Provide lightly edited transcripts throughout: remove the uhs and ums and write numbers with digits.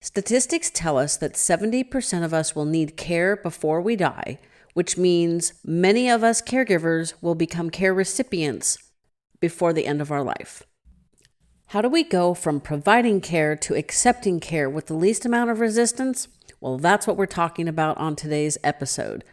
Statistics tell us that 70% of us will need care before we die, which means many of us caregivers will become care recipients before the end of our life. How do we go from providing care to accepting care with the least amount of resistance? Well, that's what we're talking about on today's episode.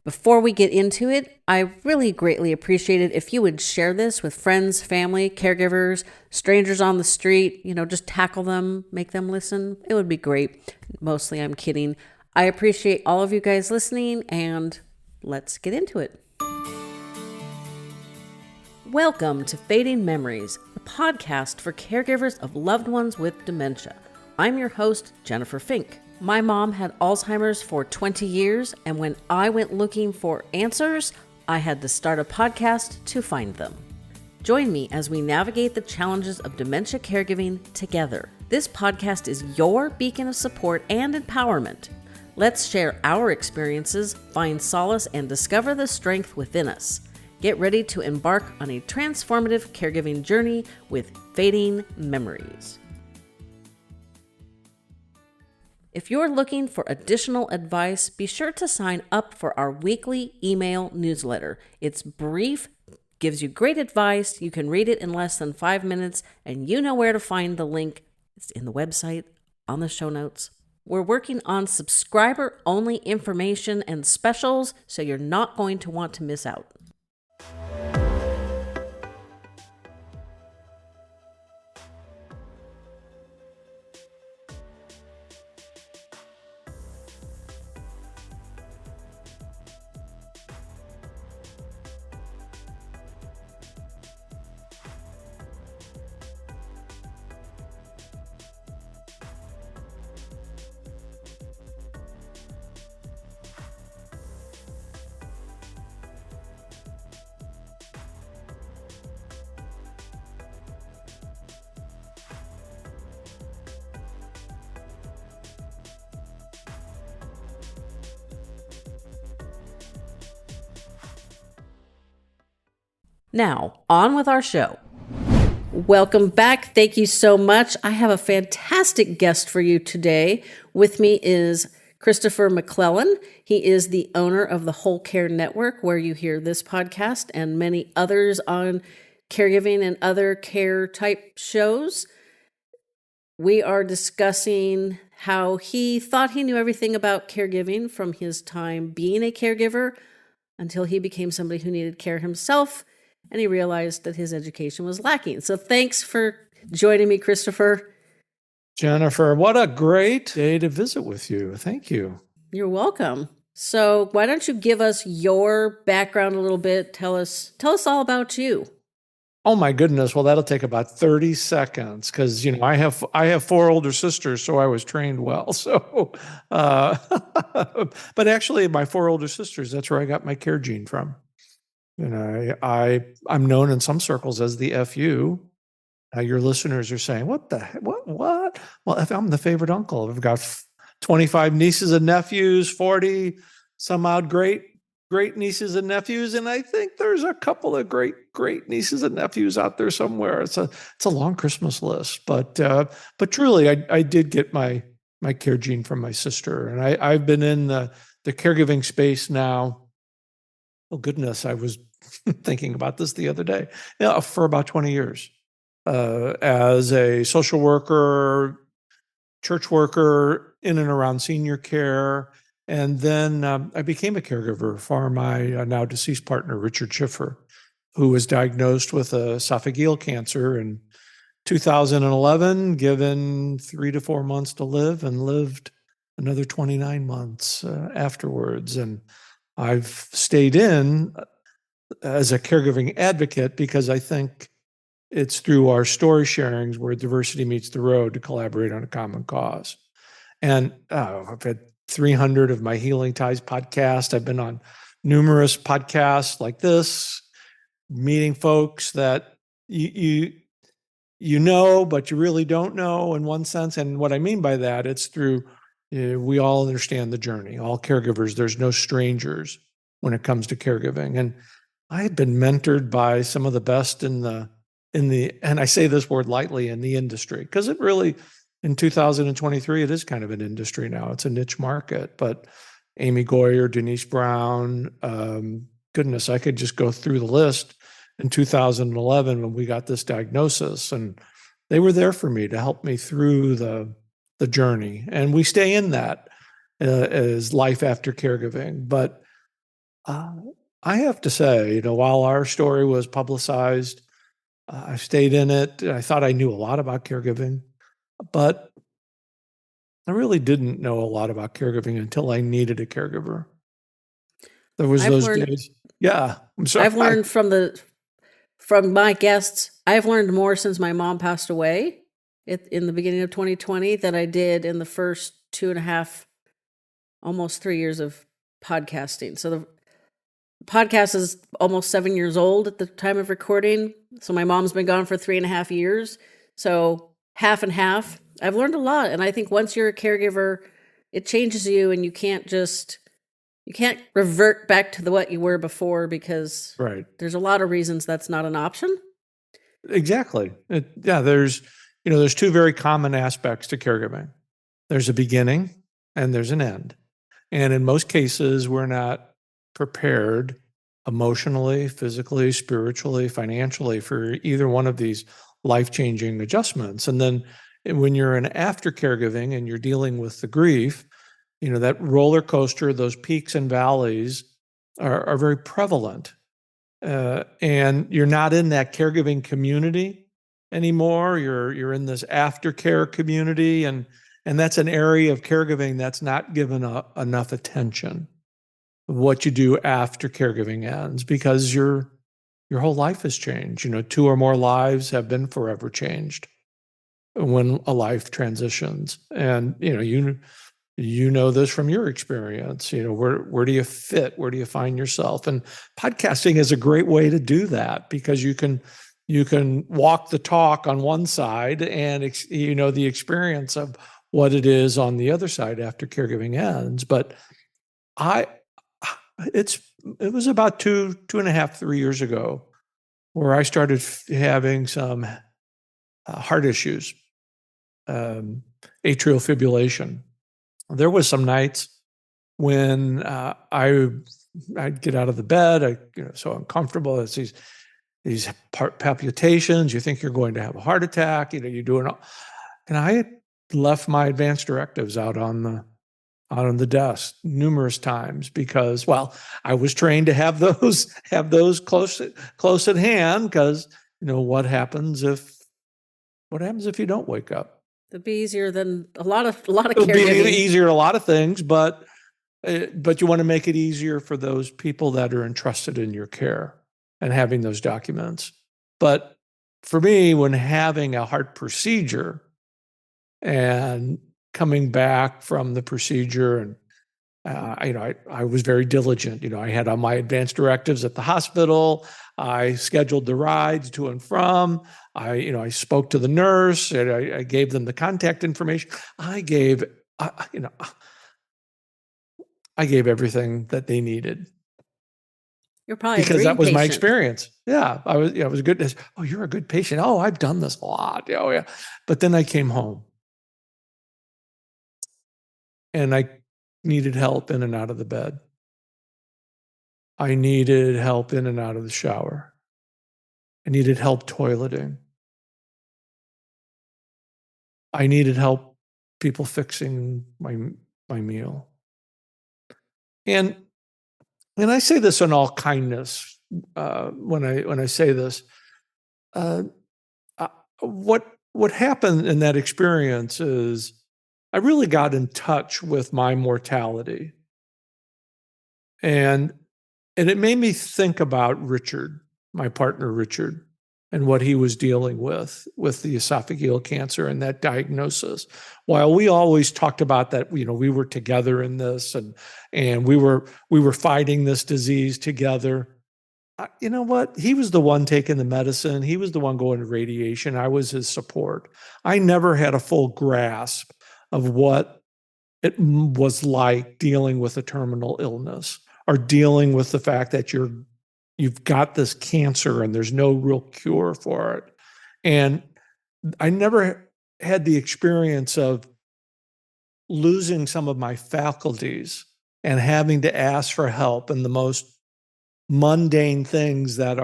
Before we get into it, I really greatly appreciate it if you would share this with friends, family, caregivers, strangers on the street, just tackle them, make them listen. It would be great. Mostly I'm kidding. I appreciate all of you guys listening, and let's get into it. Welcome to Fading Memories, the podcast for caregivers of loved ones with dementia. I'm your host, Jennifer Fink. My mom had Alzheimer's for 20 years, and when I went looking for answers, I had to start a podcast to find them. Join me as we navigate the challenges of dementia caregiving together. This podcast is your beacon of support and empowerment. Let's share our experiences, find solace, and discover the strength within us. Get ready to embark on a transformative caregiving journey with Fading Memories. If you're looking for additional advice, be sure to sign up for our weekly email newsletter. It's brief, gives you great advice. You can read it in less than 5 minutes, and you know where to find the link. It's in the website, on the show notes. We're working on subscriber-only information and specials, so you're not going to want to miss out. Now, on with our show. Welcome back. Thank you so much. I have a fantastic guest for you today. With me is Christopher MacLellan. He is the owner of the Whole Care Network, where you hear this podcast and many others on caregiving and other care type shows. We are discussing how he thought he knew everything about caregiving from his time being a caregiver until he became somebody who needed care himself. And he realized that his education was lacking. So thanks for joining me, Christopher. Jennifer, what a great day to visit with you. Thank you. You're welcome. So why don't you give us your background a little bit? Tell us all about you. Oh my goodness. Well, that'll take about 30 seconds because, I have 4 older sisters, so I was trained well. So, but actually my 4 older sisters, that's where I got my care gene from. I'm known in some circles as the FU. Your listeners are saying, what the heck? What? Well, if I'm the favorite uncle, I've got 25 nieces and nephews, 40 some odd great nieces and nephews. And I think there's a couple of great nieces and nephews out there somewhere. It's a long Christmas list, but truly I did get my care gene from my sister. And I've been in the caregiving space now. Oh goodness, I was thinking about this the other day. For about 20 years, as a social worker, church worker, in and around senior care, and then I became a caregiver for my now deceased partner, Richard Schiffer, who was diagnosed with esophageal cancer in 2011, given 3 to 4 months to live, and lived another 29 months afterwards. And I've stayed in as a caregiving advocate because I think it's through our story sharings where diversity meets the road to collaborate on a common cause. And I've had 300 of my Healing Ties podcast. I've been on numerous podcasts like this, meeting folks that you know, but you really don't know in one sense. And what I mean by that, it's through we all understand the journey. All caregivers, there's no strangers when it comes to caregiving. And I had been mentored by some of the best in the, and I say this word lightly, in the industry, because it really, in 2023, it is kind of an industry now. It's a niche market, but Amy Goyer, Denise Brown, goodness, I could just go through the list in 2011 when we got this diagnosis, and they were there for me to help me through the journey. And we stay in that as life after caregiving. But I have to say, while our story was publicized, I stayed in it. I thought I knew a lot about caregiving, but I really didn't know a lot about caregiving until I needed a caregiver. There was I've those learned days. Yeah, I'm sorry. I've learned from my guests. I've learned more since my mom passed away in the beginning of 2020 than I did in the first 2.5, almost 3 years of podcasting. So the podcast is almost 7 years old at the time of recording. So my mom's been gone for 3.5 years. So half and half. I've learned a lot. And I think once you're a caregiver, it changes you, and you can't revert back to what you were before, because Right. there's a lot of reasons that's not an option. Exactly. There's two very common aspects to caregiving. There's a beginning and there's an end. And in most cases, we're not prepared emotionally, physically, spiritually, financially for either one of these life-changing adjustments. And then when you're in after caregiving and you're dealing with the grief, that roller coaster, those peaks and valleys are very prevalent. And you're not in that caregiving community anymore. You're in this aftercare community, and that's an area of caregiving that's not given enough attention. What you do after caregiving ends, because your whole life has changed. 2 or more lives have been forever changed when a life transitions, and you know this from your experience. Where do you fit? Where do you find yourself? And podcasting is a great way to do that, because you can walk the talk on one side, and the experience of what it is on the other side after caregiving ends. But it was about 2.5, 3 years ago where I started having some heart issues, atrial fibrillation. There was some nights when I'd get out of the bed, so uncomfortable. It's these palpitations. You think you're going to have a heart attack. You're doing all, and I had left my advance directives out on the desk numerous times, because, well, I was trained to have those close at hand, because what happens if you don't wake up? It'd be easier than a lot of It'll be caregiving. easier a lot of things, but you want to make it easier for those people that are entrusted in your care and having those documents. But for me, when having a heart procedure and coming back from the procedure, and I was very diligent. I had on my advance directives at the hospital. I scheduled the rides to and from. I spoke to the nurse, and I gave them the contact information. I gave everything that they needed, You're probably because that was my patient. experience. Yeah, I was a good. Oh, you're a good patient. Oh, I've done this a lot. Oh, yeah. But then I came home, and I needed help in and out of the bed. I needed help in and out of the shower. I needed help toileting. I needed help people fixing my meal. And I say this in all kindness, when I say this. What happened in that experience is I really got in touch with my mortality, and it made me think about Richard, my partner Richard, and what he was dealing with the esophageal cancer and that diagnosis. While we always talked about that, we were together in this, and we were fighting this disease together. You know what? He was the one taking the medicine. He was the one going to radiation. I was his support. I never had a full grasp of what it was like dealing with a terminal illness, or dealing with the fact that you've got this cancer and there's no real cure for it. And I never had the experience of losing some of my faculties and having to ask for help in the most mundane things that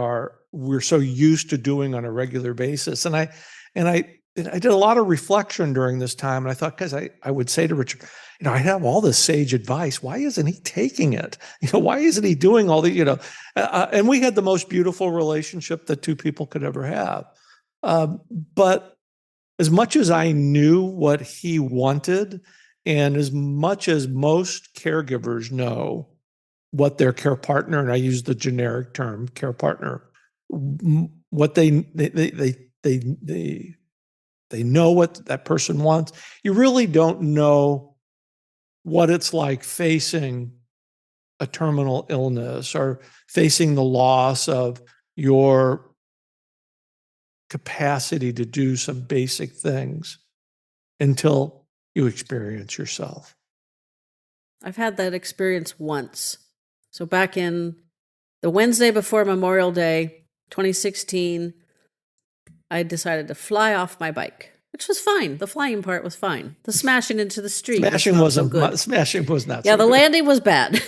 we're so used to doing on a regular basis. And I did a lot of reflection during this time. And I thought, because I would say to Richard, I have all this sage advice. Why isn't he taking it? Why isn't he doing all the, and we had the most beautiful relationship that two people could ever have. But as much as I knew what he wanted, and as much as most caregivers know what their care partner, and I use the generic term care partner, what they know what that person wants, you really don't know what it's like facing a terminal illness or facing the loss of your capacity to do some basic things until you experience yourself. I've had that experience once. So back in the Wednesday before Memorial Day, 2016, I decided to fly off my bike, which was fine. The flying part was fine. The smashing into the street Smashing was not so good. Smashing was not Yeah, so the good. landing was bad.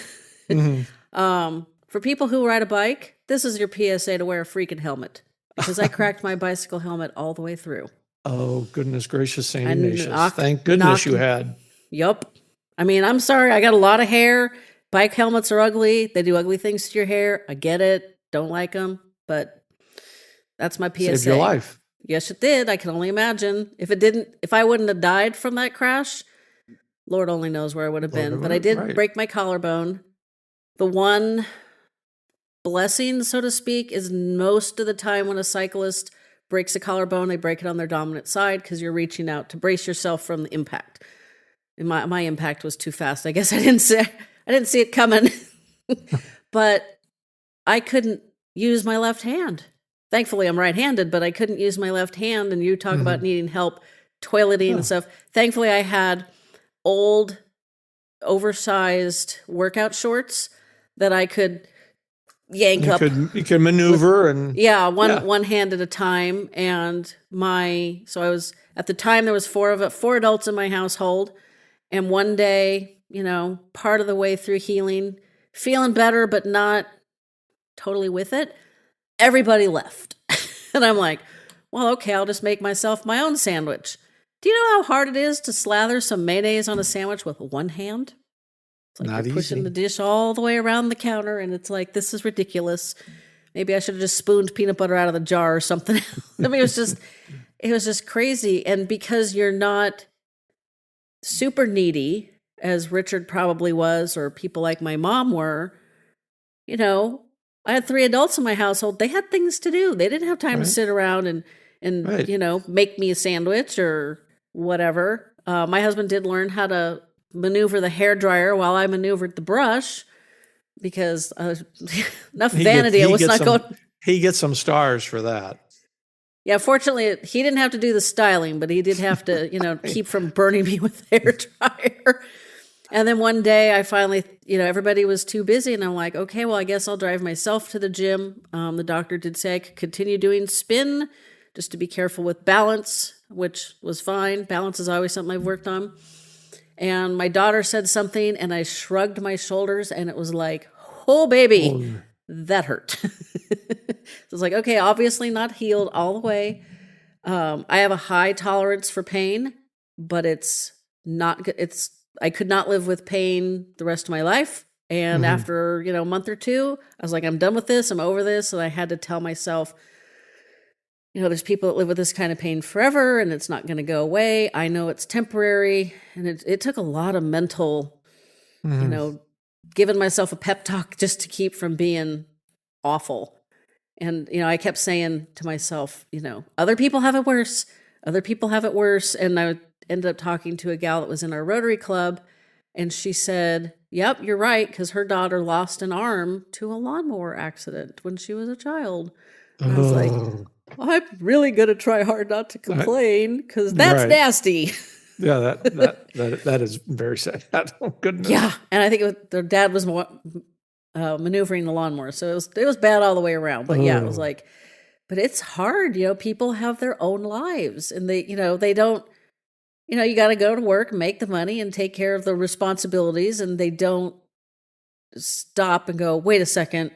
Mm-hmm. For people who ride a bike, this is your PSA to wear a freaking helmet, because I cracked my bicycle helmet all the way through. Oh, goodness gracious, Saint I Ignatius. knocked- Thank goodness knocked- you had. Yup. I mean, I'm sorry. I got a lot of hair. Bike helmets are ugly. They do ugly things to your hair. I get it. Don't like them. But that's my PSA. Saved your life. Yes, it did. I can only imagine. If I wouldn't have died from that crash, Lord only knows where I would have been. But I did break my collarbone. The one blessing, so to speak, is most of the time when a cyclist breaks a collarbone, they break it on their dominant side because you're reaching out to brace yourself from the impact. And my impact was too fast. I guess I didn't see it coming. But I couldn't use my left hand. Thankfully, I'm right-handed, but I couldn't use my left hand. And you talk about needing help toileting and stuff. Thankfully, I had old, oversized workout shorts that I could yank up. You could maneuver one hand at a time. And so I was, at the time, there was four adults in my household. And one day, part of the way through healing, feeling better, but not totally with it, everybody left. And I'm like, well, okay, I'll just make myself my own sandwich. Do you know how hard it is to slather some mayonnaise on a sandwich with one hand? It's like not you're pushing easy. the dish all the way around the counter, and it's like, this is ridiculous. Maybe I should have just spooned peanut butter out of the jar or something. I mean, it was just crazy. And because you're not super needy, as Richard probably was, or people like my mom were, I had 3 adults in my household. They had things to do. They didn't have time to sit around and make me a sandwich or whatever. My husband did learn how to maneuver the hairdryer while I maneuvered the brush, because enough vanity. I was not going. He gets some stars for that. Yeah, fortunately, he didn't have to do the styling, but he did have to, keep from burning me with the hairdryer. And then one day I finally, everybody was too busy, and I'm like, okay, well, I guess I'll drive myself to the gym. The doctor did say I could continue doing spin, just to be careful with balance, which was fine. Balance is always something I've worked on. And my daughter said something, and I shrugged my shoulders, and it was like, oh, baby, that hurt. So it's like, okay, obviously not healed all the way. I have a high tolerance for pain, but it's not good. I could not live with pain the rest of my life. And after, a month or two, I was like, I'm done with this. I'm over this. And I had to tell myself, there's people that live with this kind of pain forever, and it's not going to go away. I know it's temporary. And it took a lot of mental, giving myself a pep talk just to keep from being awful. And, I kept saying to myself, other people have it worse. Other people have it worse. And I ended up talking to a gal that was in our Rotary Club, and she said, yep, you're right, because her daughter lost an arm to a lawnmower accident when she was a child. And I was like, I'm really going to try hard not to complain, because that's nasty. Yeah, that is very sad. Oh, goodness. Yeah, and I think their dad was maneuvering the lawnmower, so it was bad all the way around. But yeah, it was like, but it's hard. People have their own lives, and they don't. you got to go to work, make the money, and take care of the responsibilities, and they don't stop and go, wait a second,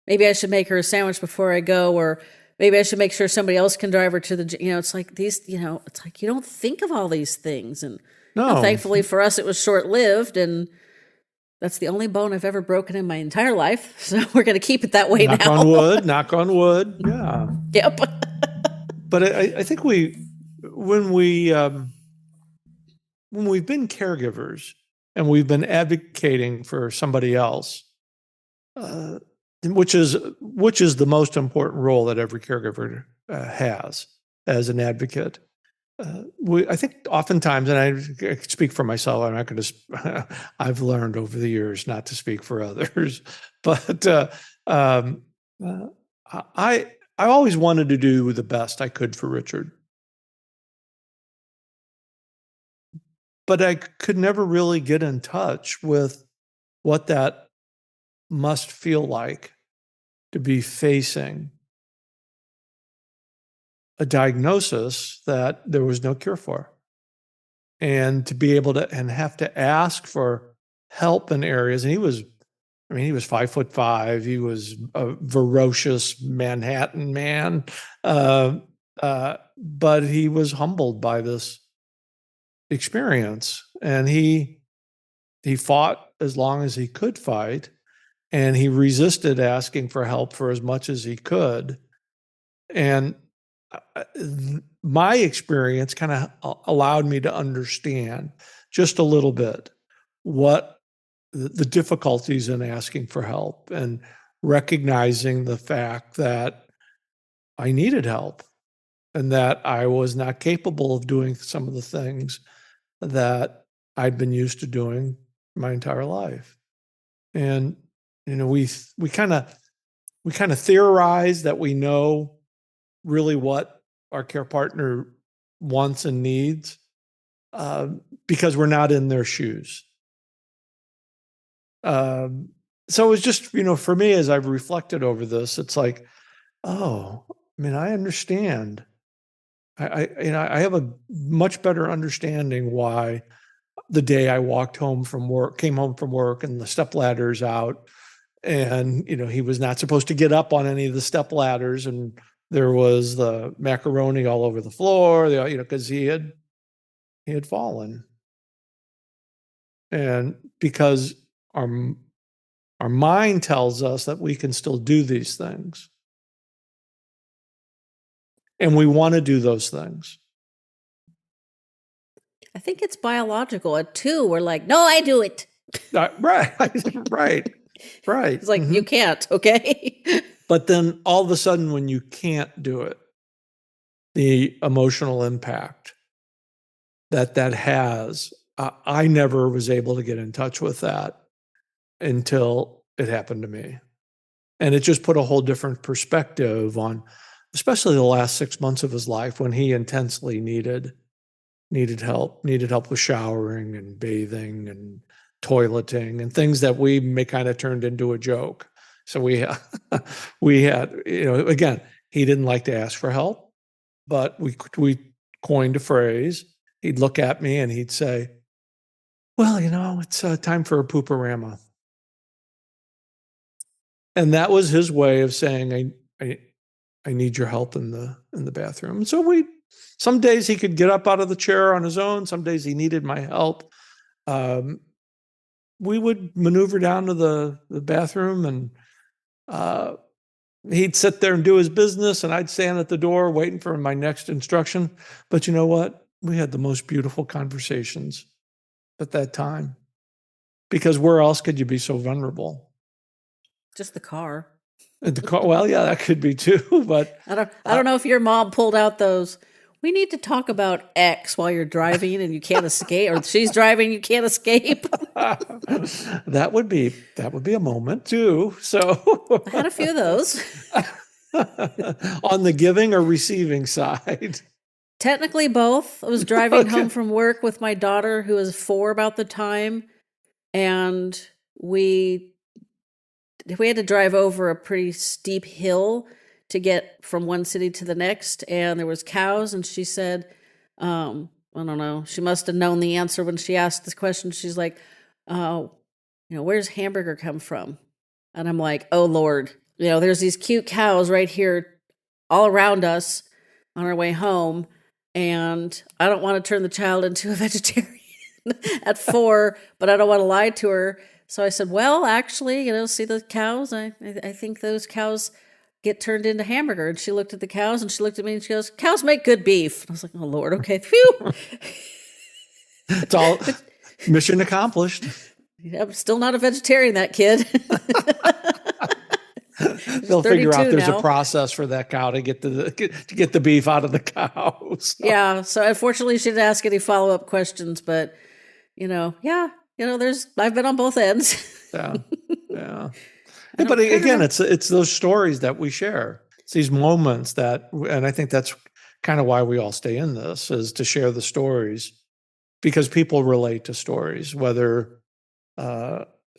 maybe I should make her a sandwich before I go, or maybe I should make sure somebody else can drive her to the, it's like these, it's like you don't think of all these things. And No, thankfully for us, it was short lived. And that's the only bone I've ever broken in my entire life. So we're going to keep it that way knock now. on wood, knock on wood. Yeah. Yep. But I think when we've been caregivers and we've been advocating for somebody else, which is the most important role that every caregiver has as an advocate. I think oftentimes, and I speak for myself, I'm not going to. I've learned over the years not to speak for others, but I always wanted to do the best I could for Richard, but I could never really get in touch with what that must feel like to be facing a diagnosis that there was no cure for, and to be able to and have to ask for help in areas. And he was 5'5". He was a ferocious Manhattan man, but he was humbled by this experience, and he fought as long as he could fight, and he resisted asking for help for as much as he could. And my experience kind of allowed me to understand just a little bit what the difficulties in asking for help, and recognizing the fact that I needed help and that I was not capable of doing some of the things that I'd been used to doing my entire life. And we kind of theorize that we know really what our care partner wants and needs, because we're not in their shoes. So it was just, for me, as I've reflected over this, it's like, oh, I understand. I have a much better understanding why the day I came home from work, and the step ladder's out, and he was not supposed to get up on any of the step ladders, and there was the macaroni all over the floor, because he had fallen, and because our mind tells us that we can still do these things, and we want to do those things. I think it's biological. At 2, we're like, no, I do it. Right. It's like, you can't, okay? But then all of a sudden, when you can't do it, the emotional impact that has, I never was able to get in touch with that until it happened to me. And it just put a whole different perspective on, especially the last 6 months of his life, when he intensely needed help with showering and bathing and toileting and things that we may kind of turned into a joke. So we had, again, he didn't like to ask for help, but we coined a phrase. He'd look at me and he'd say, well, it's time for a pooperama. And that was his way of saying, I need your help in the bathroom. And so some days he could get up out of the chair on his own. Some days he needed my help. We would maneuver down to the bathroom, and he'd sit there and do his business, and I'd stand at the door waiting for my next instruction. But you know what? We had the most beautiful conversations at that time, because where else could you be so vulnerable? Just the car. The car. Well, yeah, that could be too. But I don't know if your mom pulled out those, we need to talk about X while you're driving and you can't escape, or she's driving, you can't escape. that would be a moment too. So I had a few of those. On the giving or receiving side? Technically both. I was driving home from work with my daughter, who was 4 about the time, and we had to drive over a pretty steep hill to get from one city to the next, and there was cows, and she said, I don't know. She must have known the answer when she asked this question. She's like, where's hamburger come from? And I'm like, oh, Lord, there's these cute cows right here all around us on our way home. And I don't want to turn the child into a vegetarian at 4, but I don't want to lie to her. So I said, well, actually, see the cows? I think those cows get turned into hamburger. And she looked at the cows and she looked at me and she goes, cows make good beef. And I was like, oh, Lord, okay, phew. It's all mission accomplished. I'm still not a vegetarian, that kid. They'll figure out there's now. A process for that cow to get the beef out of the cows. Yeah. So unfortunately, she didn't ask any follow-up questions, but I've been on both ends. Yeah. But again, it's those stories that we share. It's these moments and I think that's kind of why we all stay in this, is to share the stories, because people relate to stories, whether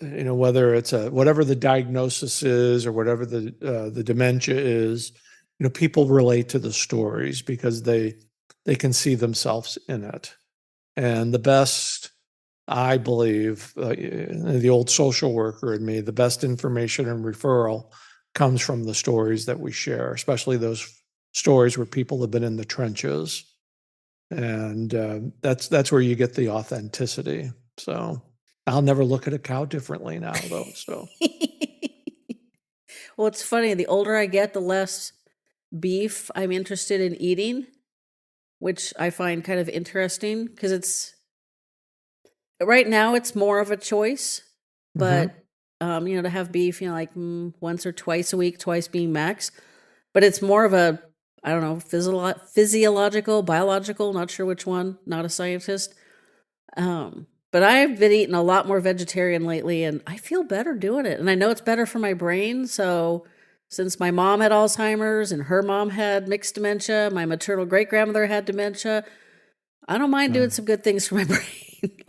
it's whatever the diagnosis is or whatever the dementia is, people relate to the stories because they can see themselves in it. And the best, I believe, the old social worker in me, the best information and referral comes from the stories that we share, especially those stories where people have been in the trenches. And that's where you get the authenticity. So I'll never look at a cow differently now, though. So, well, it's funny. The older I get, the less beef I'm interested in eating, which I find kind of interesting because right now it's more of a choice. But to have beef, once or twice a week, twice being max. But it's more of a, I don't know, physiological, biological, not sure which one. Not a scientist. But I've been eating a lot more vegetarian lately, and I feel better doing it. And I know it's better for my brain. So since my mom had Alzheimer's and her mom had mixed dementia, my maternal great-grandmother had dementia, I don't mind doing some good things for my brain,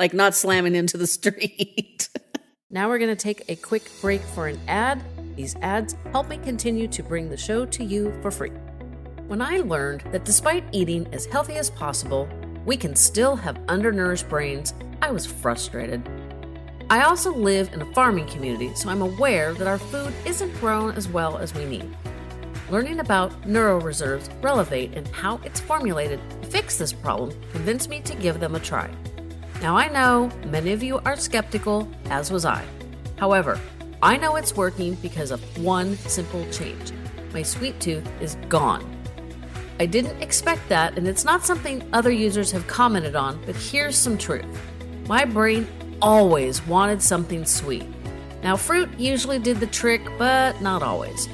like not slamming into the street. Now we're going to take a quick break for an ad. These ads help me continue to bring the show to you for free. When I learned that despite eating as healthy as possible, we can still have undernourished brains, I was frustrated. I also live in a farming community, so I'm aware that our food isn't grown as well as we need. Learning about neuroreserves, Relevate, and how it's formulated to fix this problem convinced me to give them a try. Now I know many of you are skeptical, as was I. However, I know it's working because of one simple change. My sweet tooth is gone. I didn't expect that, and it's not something other users have commented on, but here's some truth. My brain always wanted something sweet. Now, fruit usually did the trick, but not always.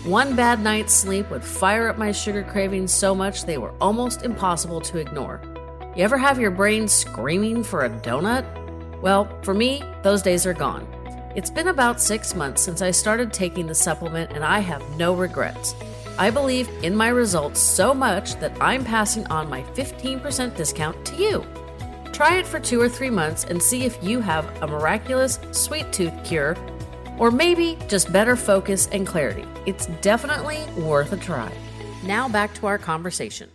One bad night's sleep would fire up my sugar cravings so much they were almost impossible to ignore. You ever have your brain screaming for a donut? Well, for me, those days are gone. It's been about 6 months since I started taking the supplement, and I have no regrets. I believe in my results so much that I'm passing on my 15% discount to you. Try it for 2 or 3 months and see if you have a miraculous sweet tooth cure, or maybe just better focus and clarity. It's definitely worth a try. Now back to our conversation.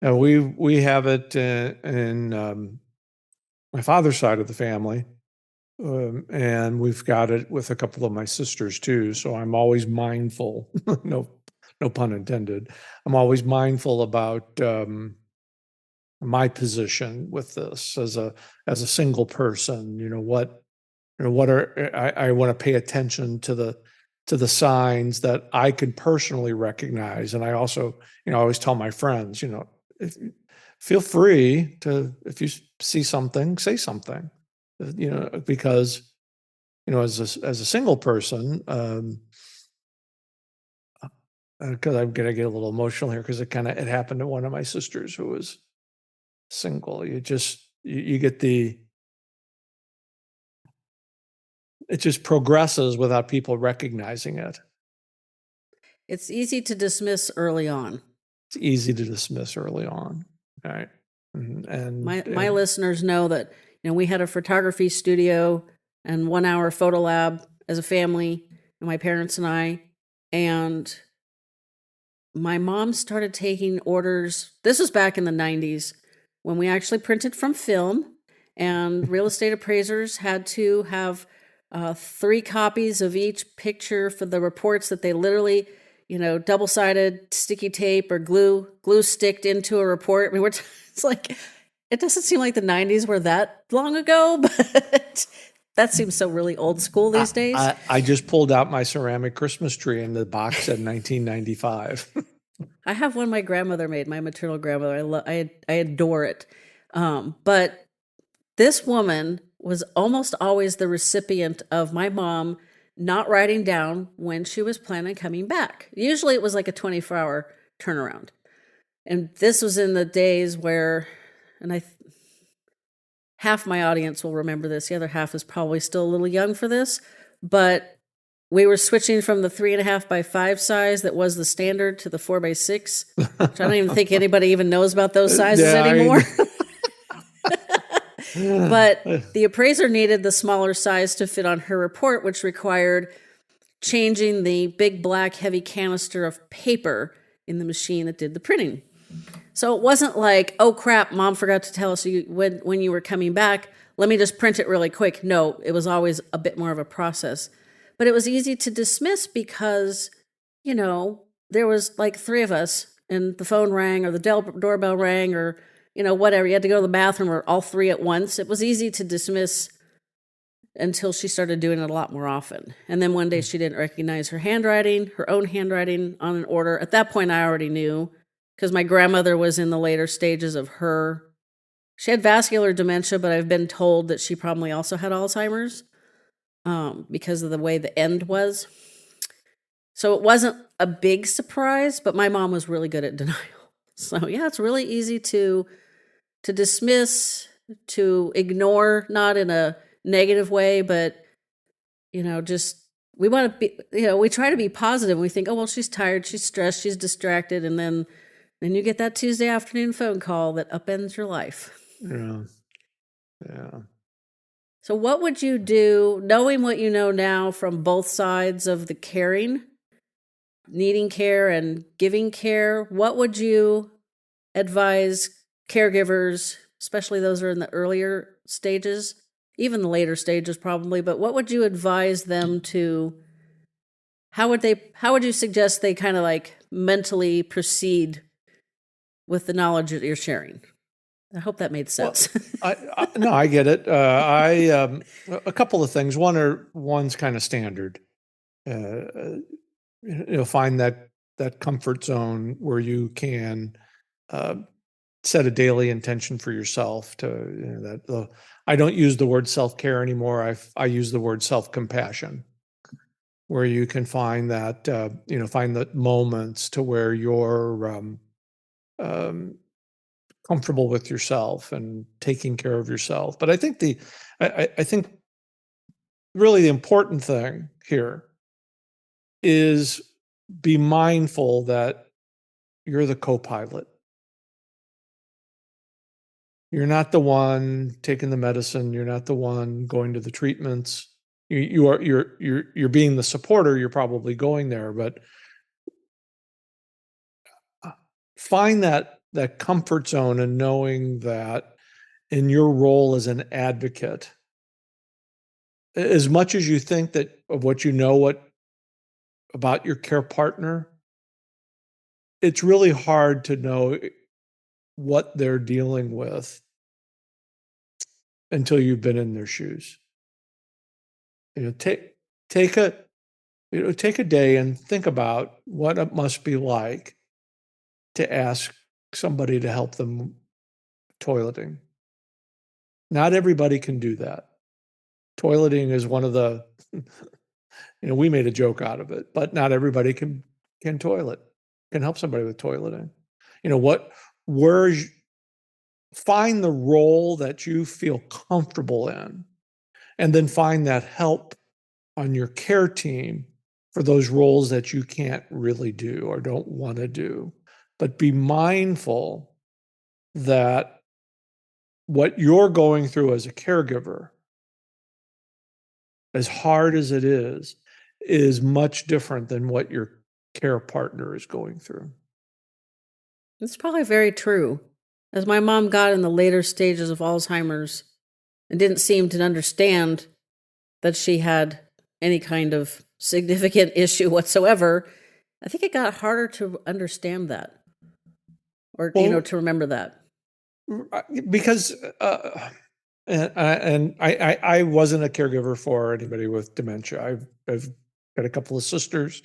We have it in my father's side of the family, and we've got it with a couple of my sisters too. So I'm always mindful, no pun intended. I'm always mindful about my position with this as a single person. I want to pay attention to the signs that I can personally recognize, and I also, I always tell my friends, feel free to, if you see something, say something, because, as a single person, because I'm going to get a little emotional here because it happened to one of my sisters who was single. You get it just progresses without people recognizing it. It's easy to dismiss early on. Right. And my listeners know that, we had a photography studio and 1 hour photo lab as a family, and my parents and I, and my mom started taking orders. This was back in the 90s. when we actually printed from film, and real estate appraisers had to have 3 copies of each picture for the reports that they literally, double-sided sticky tape or glue sticked into a report. I mean, it's like, it doesn't seem like the 90s were that long ago, but that seems so really old school these days. I just pulled out my ceramic Christmas tree, and the box said 1995. I have one my grandmother made, my maternal grandmother. I adore it. But this woman was almost always the recipient of my mom not writing down when she was planning on coming back. Usually it was like a 24-hour turnaround. And this was in the days where, and half my audience will remember this. The other half is probably still a little young for this, but we were switching from the 3.5 by 5 size that was the standard to the 4 by 6, which I don't even think anybody even knows about those sizes anymore. But the appraiser needed the smaller size to fit on her report, which required changing the big black heavy canister of paper in the machine that did the printing. So it wasn't like, oh crap, Mom forgot to tell us when you were coming back, let me just print it really quick. No, it was always a bit more of a process. But it was easy to dismiss because, there was like 3 of us and the phone rang or the doorbell rang or, whatever. You had to go to the bathroom or all 3 at once. It was easy to dismiss until she started doing it a lot more often. And then one day she didn't recognize her own handwriting on an order. At that point, I already knew because my grandmother was in the later stages of she had vascular dementia, but I've been told that she probably also had Alzheimer's because of the way the end was. So it wasn't a big surprise, but my mom was really good at denial. So yeah, it's really easy to dismiss, to ignore, not in a negative way, but just we want to be, we try to be positive. We think, oh well, she's tired, she's stressed, she's distracted, and then you get that Tuesday afternoon phone call that upends your life. Yeah. So what would you do, knowing what you know now from both sides of the caring, needing care and giving care? What would you advise caregivers, especially those who are in the earlier stages, even the later stages probably, but what would you advise them to, how would you suggest they kind of like mentally proceed with the knowledge that you're sharing? I hope that made sense. Well, no, I get it. A couple of things. One's kind of standard. Find that comfort zone where you can set a daily intention for yourself. I don't use the word self-care anymore. I use the word self-compassion, where you can find that find the moments to where you're comfortable with yourself and taking care of yourself. But I think I think really the important thing here is be mindful that you're the co-pilot. You're not the one taking the medicine. You're not the one going to the treatments. You're being the supporter. You're probably going there, but find that comfort zone and knowing that in your role as an advocate, as much as you think that of what you know about your care partner, it's really hard to know what they're dealing with until you've been in their shoes. Take a day and think about what it must be like to ask somebody to help them toileting. Not everybody can do that. Toileting is one of the, we made a joke out of it, but not everybody can toilet, can help somebody with toileting. Find the role that you feel comfortable in, and then find that help on your care team for those roles that you can't really do or don't want to do. But be mindful that what you're going through as a caregiver, as hard as it is much different than what your care partner is going through. It's probably very true. As my mom got in the later stages of Alzheimer's and didn't seem to understand that she had any kind of significant issue whatsoever, I think it got harder to understand that, or Well, to remember that. because I wasn't a caregiver for anybody with dementia. I've got a couple of sisters,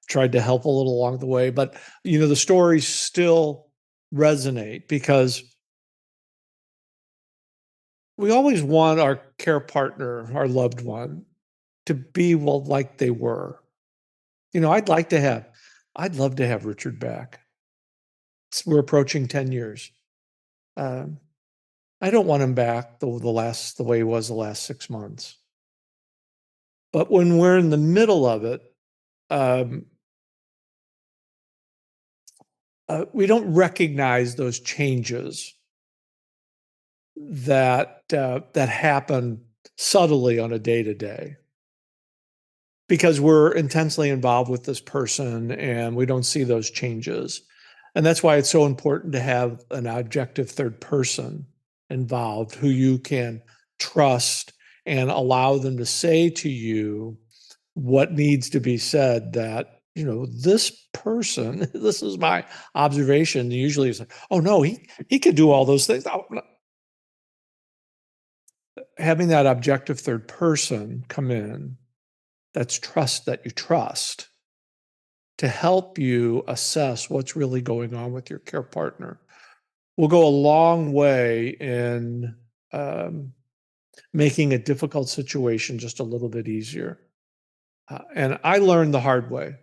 tried to help a little along the way, but the stories still resonate because we always want our care partner, our loved one, to be like they were. I'd love to have Richard back. We're approaching 10 years. I don't want him back the way he was the last 6 months. But when we're in the middle of it, we don't recognize those changes that happen subtly on a day-to-day, because we're intensely involved with this person and we don't see those changes. And that's why it's so important to have an objective third person involved who you can trust and allow them to say to you what needs to be said, that this person, this is my observation, usually is like, oh no, he could do all those things. Oh, no. Having that objective third person come in, that you trust, to help you assess what's really going on with your care partner, will go a long way in making a difficult situation just a little bit easier. And I learned the hard way.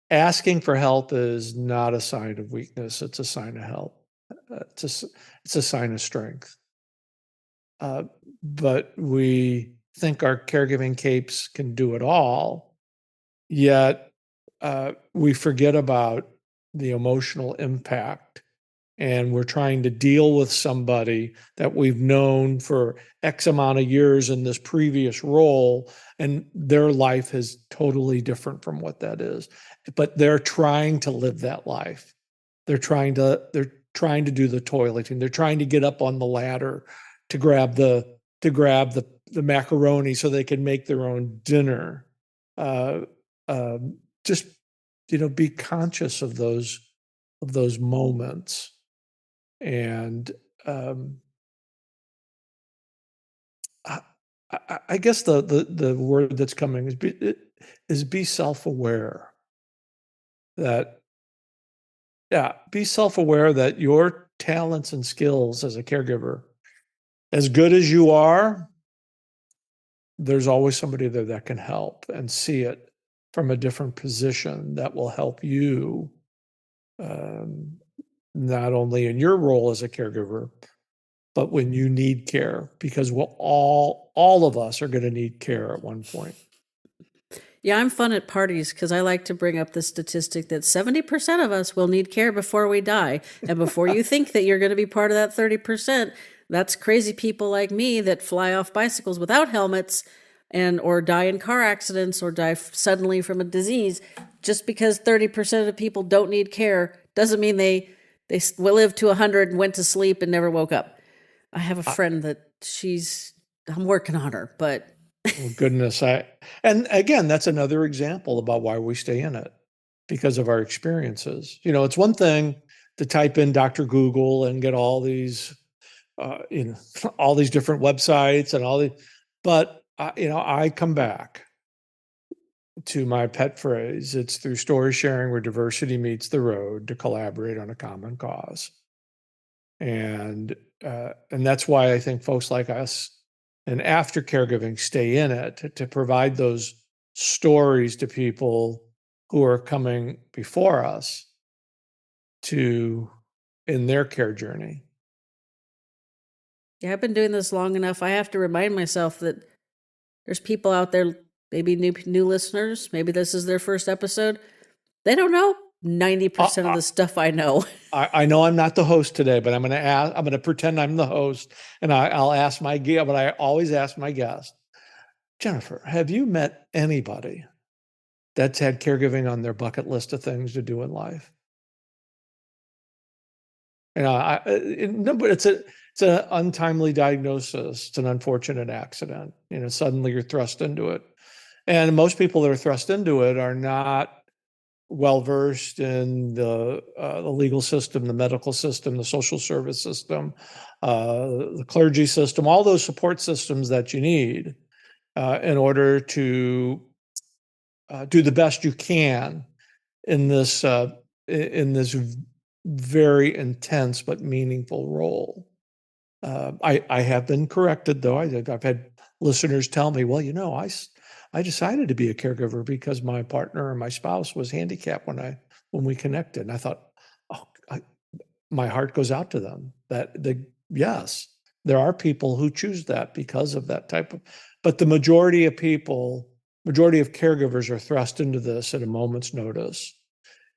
Asking for help is not a sign of weakness. It's a sign of help. It's a sign of strength. But we think our caregiving capes can do it all, yet we forget about the emotional impact. And we're trying to deal with somebody that we've known for X amount of years in this previous role, and their life is totally different from what that is. But they're trying to live that life. They're trying to do the toileting. They're trying to get up on the ladder to grab the macaroni so they can make their own dinner. Just be conscious of those moments. And I guess the word that's coming is be self-aware. Be self-aware that your talents and skills as a caregiver, as good as you are, there's always somebody there that can help and see it from a different position that will help you, not only in your role as a caregiver, but when you need care, because all of us are going to need care at one point. Yeah, I'm fun at parties because I like to bring up the statistic that 70% of us will need care before we die. And before you think that you're going to be part of that 30%, that's crazy people like me that fly off bicycles without helmets or die in car accidents or die suddenly from a disease. Just because 30% of the people don't need care doesn't mean they will live to 100 and went to sleep and never woke up. I have a friend that I'm working on her, but oh, goodness. And again, that's another example about why we stay in it, because of our experiences. It's one thing to type in Dr. Google and get all these, all these different websites and but I come back to my pet phrase. It's through story sharing where diversity meets the road to collaborate on a common cause. And that's why I think folks like us and after caregiving stay in it, to provide those stories to people who are coming before us in their care journey. Yeah, I've been doing this long enough. I have to remind myself that there's people out there, maybe new listeners, maybe this is their first episode. They don't know 90% of the stuff I know. I know I'm not the host today, but I'm going to pretend I'm the host, and I'll ask my guest, but I always ask my guest, Jennifer, have you met anybody that's had caregiving on their bucket list of things to do in life? No, but it's an untimely diagnosis. It's an unfortunate accident. Suddenly you're thrust into it. And most people that are thrust into it are not well-versed in the legal system, the medical system, the social service system, the clergy system, all those support systems that you need in order to do the best you can in this very intense but meaningful role. I have been corrected, though. I've had listeners tell me, well, I decided to be a caregiver because my partner or my spouse was handicapped when we connected. And I thought, oh, my heart goes out to them. Yes, there are people who choose that because of that but the majority of caregivers are thrust into this at a moment's notice.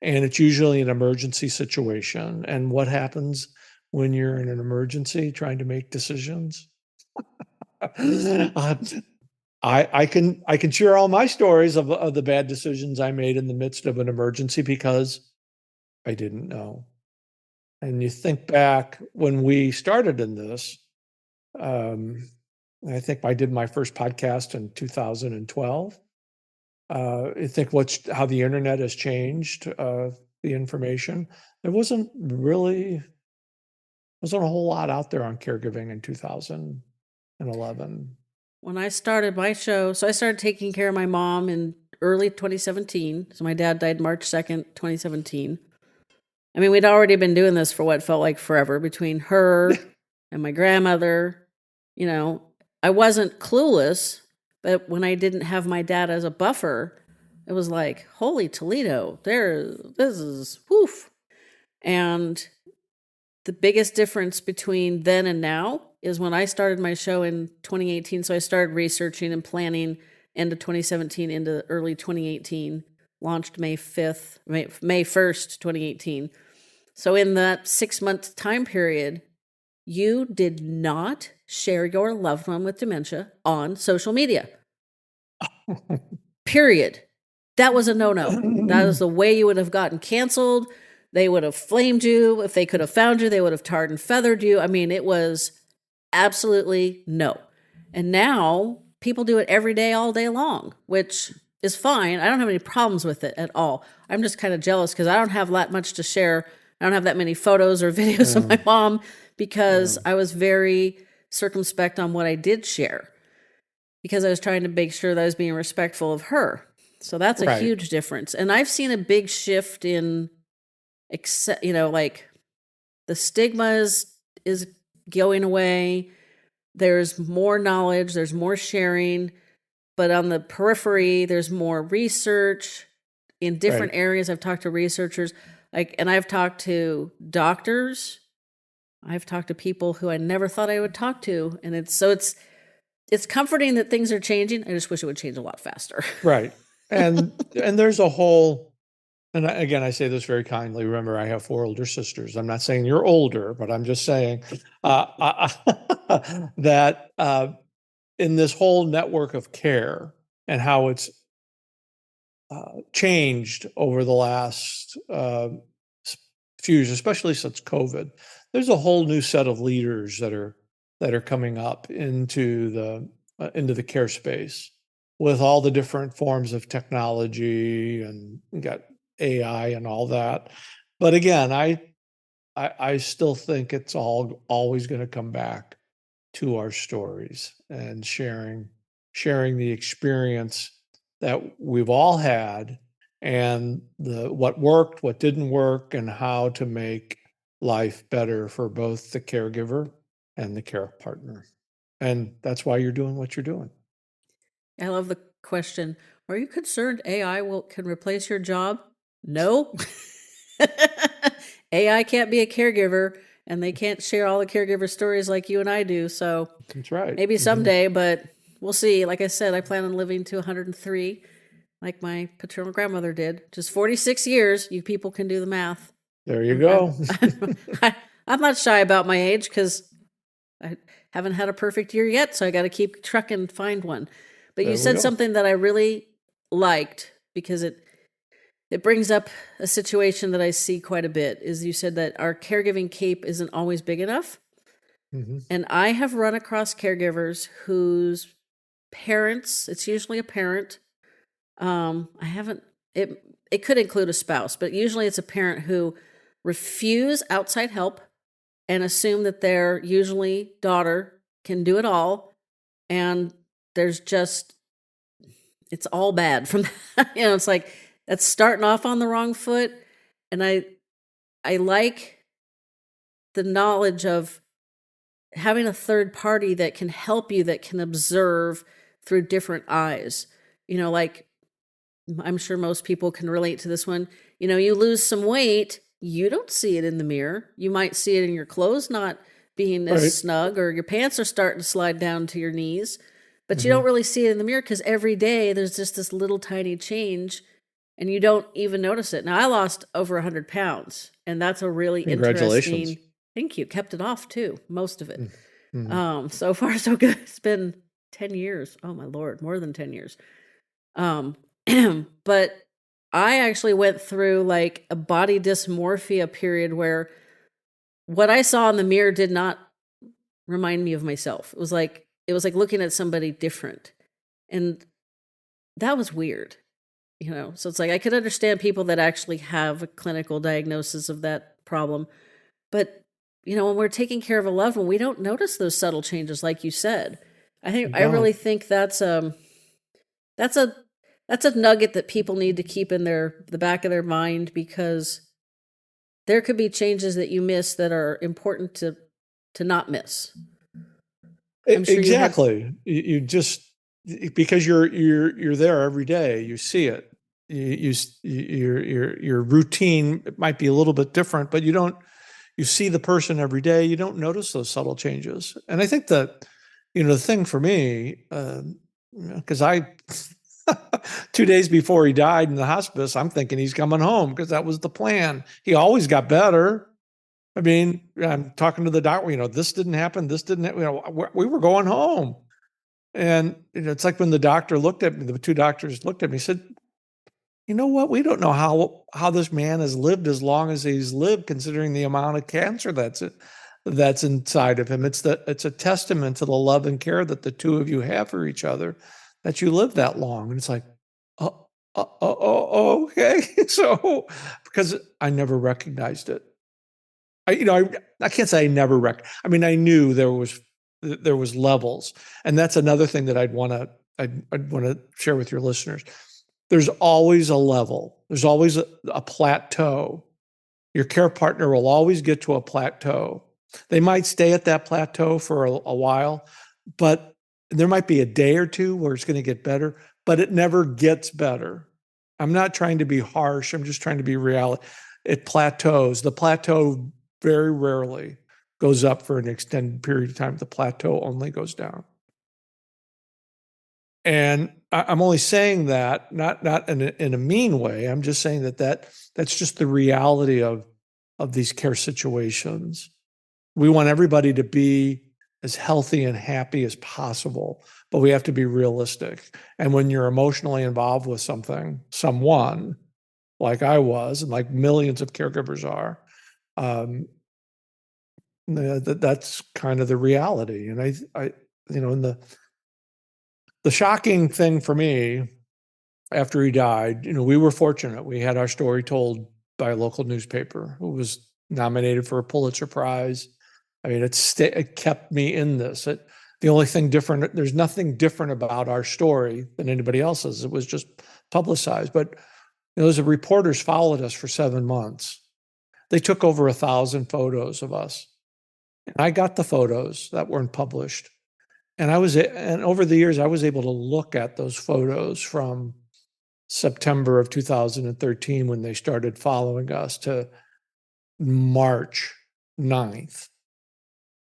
And it's usually an emergency situation. And what happens when you're in an emergency trying to make decisions? I can share all my stories of the bad decisions I made in the midst of an emergency because I didn't know. And you think back when we started in this, I think I did my first podcast in 2012. I think how the internet has changed the information. There wasn't a whole lot out there on caregiving in 2011. When I started my show, so I started taking care of my mom in early 2017. So my dad died March 2nd, 2017. I mean, we'd already been doing this for what felt like forever between her and my grandmother. I wasn't clueless, but when I didn't have my dad as a buffer, it was like, holy Toledo, this is woof. And the biggest difference between then and now is when I started my show in 2018. So I started researching and planning end of 2017 into early 2018, launched May 1st, 2018. So in that 6-month time period, you did not share your loved one with dementia on social media. Period. That was a no-no. That is the way you would have gotten canceled. They would have flamed you. If they could have found you, they would have tarred and feathered you. I mean, it was absolutely no. And now people do it every day, all day long, which is fine. I don't have any problems with it at all. I'm just kind of jealous because I don't have that much to share. I don't have that many photos or videos of my mom because I was very circumspect on what I did share because I was trying to make sure that I was being respectful of her. So that's a huge difference. And I've seen a big shift in, like the stigma is going away. There's more knowledge, there's more sharing, but on the periphery, there's more research in different areas. I've talked to researchers, and I've talked to doctors. I've talked to people who I never thought I would talk to. And it's comforting that things are changing. I just wish it would change a lot faster. Right. And there's a whole, and again, I say this very kindly. Remember, I have 4 older sisters. I'm not saying you're older, but I'm just saying that in this whole network of care and how it's changed over the last few years, especially since COVID, there's a whole new set of leaders that are coming up into the care space with all the different forms of technology, and you got AI and all that. But again, I still think it's always going to come back to our stories and sharing the experience that we've all had and what worked, what didn't work, and how to make life better for both the caregiver and the care partner. And that's why you're doing what you're doing. I love the question. Are you concerned AI can replace your job? No. AI can't be a caregiver, and they can't share all the caregiver stories like you and I do. So that's right. Maybe someday, but we'll see. Like I said, I plan on living to 103, like my paternal grandmother did. Just 46 years. You people can do the math. There you go. I'm not shy about my age because I haven't had a perfect year yet, so I got to keep trucking and find one. But you said something that I really liked because it brings up a situation that I see quite a bit. Is you said that our caregiving cape isn't always big enough. Mm-hmm. And I have run across caregivers whose parents, it's usually a parent. I haven't, it could include a spouse, but usually it's a parent who refuse outside help and assume that their usually daughter can do it all. And there's just, it's all bad from that. It's like, that's starting off on the wrong foot. And I like the knowledge of having a third party that can help you, that can observe through different eyes. Like, I'm sure most people can relate to this one. You lose some weight, you don't see it in the mirror. You might see it in your clothes not being as Right. snug, or your pants are starting to slide down to your knees, but you Mm-hmm. don't really see it in the mirror because every day there's just this little tiny change and you don't even notice it. Now, I lost over 100 pounds, and that's a really Congratulations. interesting. Thank you. Kept it off too, most of it. Mm-hmm. So far so good. It's been 10 years. Oh my Lord, more than 10 years. But I actually went through like a body dysmorphia period where what I saw in the mirror did not remind me of myself. It was like looking at somebody different. And that was weird. So it's like I could understand people that actually have a clinical diagnosis of that problem. But, when we're taking care of a loved one, we don't notice those subtle changes, like you said. I really think that's a nugget that people need to keep in the back of their mind, because there could be changes that you miss that are important to not miss. I'm sure Exactly. You just, because you're there every day, you see it. Your routine, it might be a little bit different, but you see the person every day. You don't notice those subtle changes. And I think that, the thing for me, because 2 days before he died in the hospice, I'm thinking he's coming home because that was the plan. He always got better. I mean, I'm talking to the doctor, this didn't happen. This didn't, we were going home. And it's like when the doctor looked at me, the two doctors looked at me and said, you know what? We don't know how this man has lived as long as he's lived, considering the amount of cancer that's inside of him. It's a testament to the love and care that the two of you have for each other, that you live that long. And it's like, okay. So, because I never recognized it. I can't say I never I mean, I knew there was levels, and that's another thing that I'd want to share with your listeners. There's always a level. There's always a plateau. Your care partner will always get to a plateau. They might stay at that plateau for a while, but there might be a day or two where it's going to get better, but it never gets better. I'm not trying to be harsh. I'm just trying to be reality. It plateaus. The plateau very rarely goes up for an extended period of time. The plateau only goes down. And I'm only saying that not in a mean way. I'm just saying that's just the reality of these care situations. We want everybody to be as healthy and happy as possible, but we have to be realistic. And when you're emotionally involved with someone like I was, and like millions of caregivers are, that's kind of the reality. And and the shocking thing for me after he died, we were fortunate. We had our story told by a local newspaper who was nominated for a Pulitzer Prize. I mean, it kept me in this. The only thing different, there's nothing different about our story than anybody else's. It was just publicized. But those reporters followed us for 7 months. They took over 1,000 photos of us. And I got the photos that weren't published. And over the years, I was able to look at those photos from September of 2013, when they started following us, to March 9th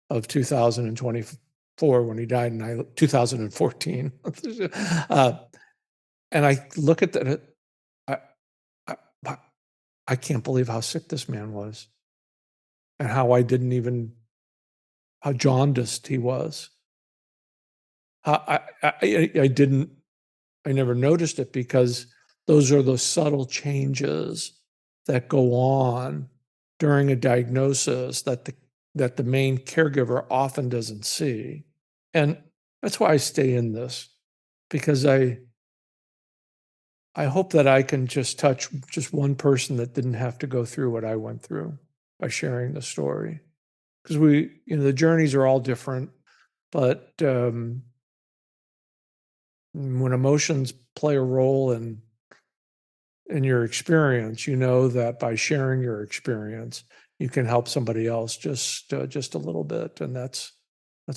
of 2024, when he died in 2014. And I look at that, I can't believe how sick this man was, and how jaundiced he was. I never noticed it because Those are the subtle changes that go on during a diagnosis that the main caregiver often doesn't see. And that's why I stay in this, because I hope that I can just touch just one person that didn't have to go through what I went through by sharing the story. Because the journeys are all different, but when emotions play a role in your experience, you know that by sharing your experience, you can help somebody else just a little bit, and that's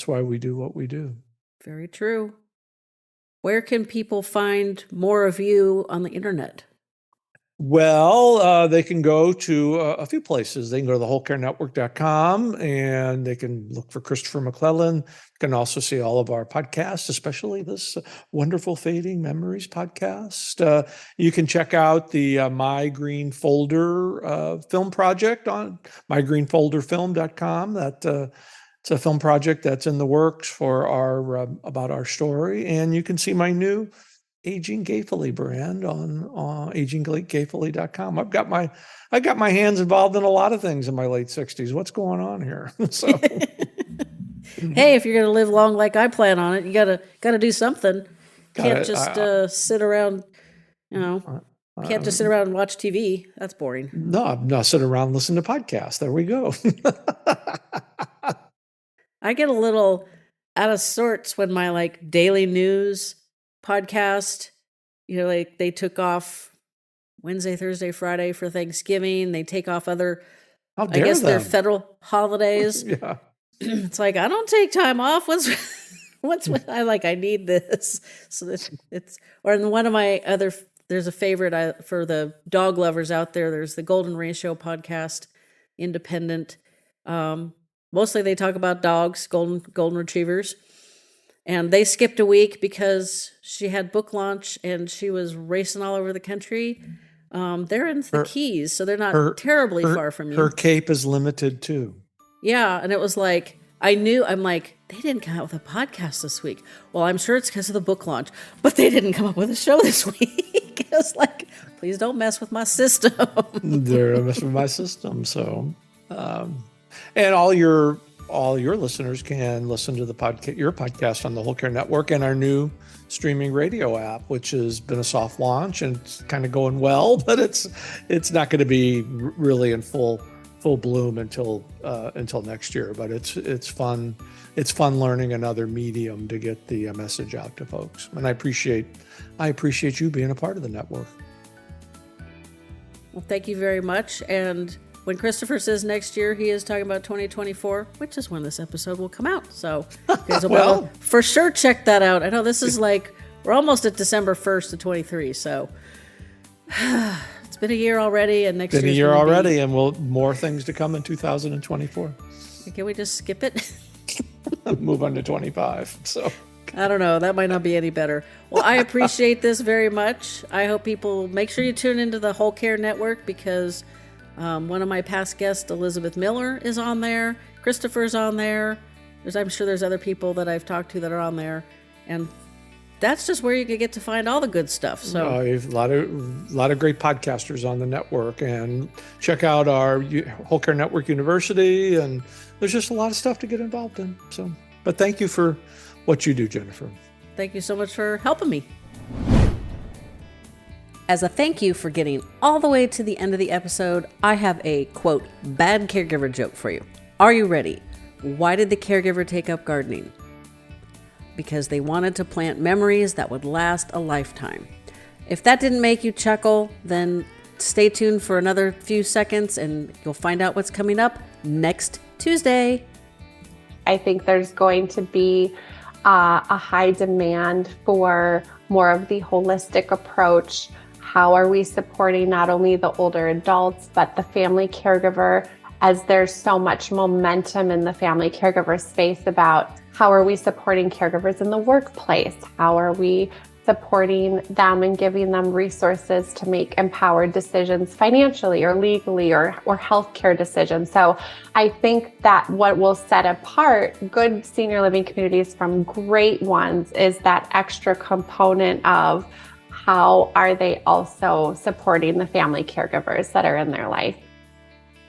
why we do what we do. Very true. Where can people find more of you on the internet? Well, they can go to a few places. They can go to thewholecarenetwork.com and they can look for Christopher MacLellan. You can also see all of our podcasts, especially this wonderful Fading Memories podcast. You can check out the My Green Folder film project on mygreenfolderfilm.com. It's a film project that's in the works for about our story. And you can see my new Aging Gayfully brand on aginggayfully.com. I got my hands involved in a lot of things in my late 60s. What's going on here? So hey, if you're going to live long like I plan on it, you got to do something. Can't just sit around, can't just sit around and watch TV. That's boring. No, I'm not sitting around and listening to podcasts. There we go. I get a little out of sorts when my daily news podcast, they took off Wednesday, Thursday, Friday for Thanksgiving. They take off other, I guess they're federal holidays. Yeah. It's like, I don't take time off. What's I need this. So it's, or in one of my other, there's a favorite for the dog lovers out there. There's the Golden Ratio podcast, independent. Mostly they talk about dogs, golden retrievers. And they skipped a week because she had book launch and she was racing all over the country. They're in the Keys, so they're not terribly far from you. Her cape is limited too. Yeah, and it was like, I'm like, they didn't come out with a podcast this week. Well, I'm sure it's because of the book launch, but they didn't come up with a show this week. It was like, please don't mess with my system. They're messing with my system. So, and all your listeners can listen to your podcast on the Whole Care Network and our new streaming radio app, which has been a soft launch and it's kind of going well, but it's not going to be really in full bloom until next year. But it's fun. It's fun learning another medium to get the message out to folks. And I appreciate you being a part of the network. Well, thank you very much. And when Christopher says next year, he is talking about 2024, which is when this episode will come out. So you guys will for sure check that out. I know this is we're almost at December 1st of 23. So it's been a year already. And next year. Been a year already. And more things to come in 2024. Can we just skip it? Move on to 25. So I don't know. That might not be any better. Well, I appreciate this very much. I hope people make sure you tune into the Whole Care Network because one of my past guests, Elizabeth Miller, is on there. Christopher's on there. I'm sure there's other people that I've talked to that are on there. And that's just where you can get to find all the good stuff. So a lot of great podcasters on the network. And check out our Whole Care Network University. And there's just a lot of stuff to get involved in. So, but thank you for what you do, Jennifer. Thank you so much for helping me. As a thank you for getting all the way to the end of the episode, I have a, quote, bad caregiver joke for you. Are you ready? Why did the caregiver take up gardening? Because they wanted to plant memories that would last a lifetime. If that didn't make you chuckle, then stay tuned for another few seconds and you'll find out what's coming up next Tuesday. I think there's going to be a high demand for more of the holistic approach. How are we supporting not only the older adults, but the family caregiver, as there's so much momentum in the family caregiver space about how are we supporting caregivers in the workplace? How are we supporting them and giving them resources to make empowered decisions financially or legally or healthcare decisions? So I think that what will set apart good senior living communities from great ones is that extra component of how are they also supporting the family caregivers that are in their life?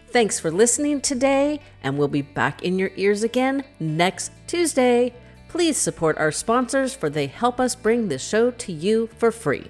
Thanks for listening today, and we'll be back in your ears again next Tuesday. Please support our sponsors, for they help us bring this show to you for free.